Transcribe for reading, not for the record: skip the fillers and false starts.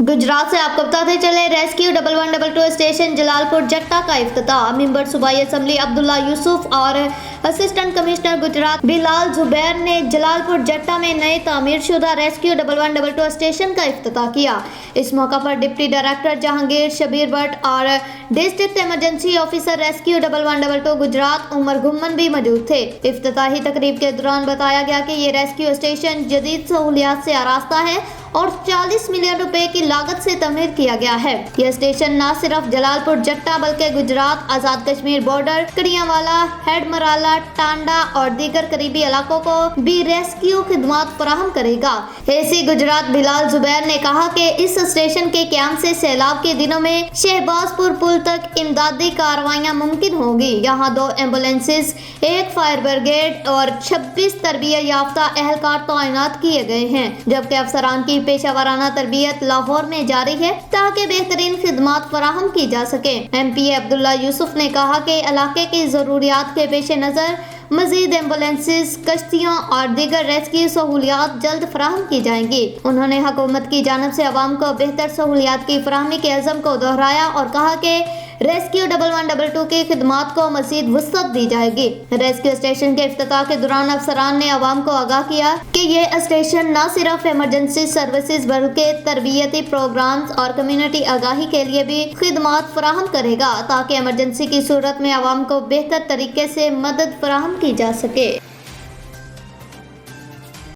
गुजरात से आपको बताते चले, रेस्क्यू 1112 स्टेशन जलालपुर जट्टा का इफ्तिताह। मेंबर सूबाई असम्बली अब्दुल्ला यूसुफ और असिस्टेंट कमिश्नर गुजरात बिलाल जुबैर ने जलालपुर जट्टा में नए तामीर शुदा रेस्क्यू 1112 स्टेशन का इफ्तिताह किया। इस मौका पर डिप्टी डायरेक्टर जहांगीर शबीर भट्ट और district emergency officer rescue 1112 Gujrat Umar Ghumman भी मौजूद थे। इफ्तिताही तकरीब के दौरान बताया गया कि ये रेस्क्यू स्टेशन जदीद सहूलियात से आरास्ता है और 40 मिलियन रुपए की लागत से तमीर किया गया है। यह स्टेशन न सिर्फ जलालपुर जट्टा बल्कि गुजरात, आजाद कश्मीर बॉर्डर, कड़ियावाला, हेडमराला, टांडा और दीगर करीबी इलाकों को भी रेस्क्यू खिदमत फराहम करेगा। एसी गुजरात बिलाल जुबैर ने कहा कि इस स्टेशन के क्याम से सैलाब के दिनों में शहबाजपुर पुल तक इमदादी कार्रवाइयाँ मुमकिन होगी। यहाँ 2 एम्बुलेंसेज, 1 फायर ब्रिगेड और 26 तरबियत याफ्ता एहलकार तैनात किए गए हैं, जबकि अफसरान की पेशा वराना तरबियत लाहौर में जारी है ताकि बेहतरीन खिदमत फराहम की जा सके। MP अब्दुल्ला यूसुफ ने कहा कि इलाके की जरूरियात के पेश नज़र मजीद एम्बुलेंसेज, कश्तियाँ और दीगर रेस्क्यू सहूलियात जल्द फराहम की जाएंगी। उन्होंने हुकूमत की जानिब से अवाम को बेहतर सहूलियात की फराहमी के अज़म को दोहराया और कहा कि रेस्क्यू 1112 की खिदमत को मज़ीद वुसअत दी जाएगी। रेस्क्यू स्टेशन के इफ्तिताह के दौरान अफसरान ने अवाम को आगाह किया कि ये स्टेशन न सिर्फ इमरजेंसी सर्विसेज बल्कि तरबियती प्रोग्राम्स और कम्युनिटी आगाही के लिए भी खिदमत फराहम करेगा ताकि इमरजेंसी की सूरत में अवाम को बेहतर तरीके से मदद फराहम की जा सके।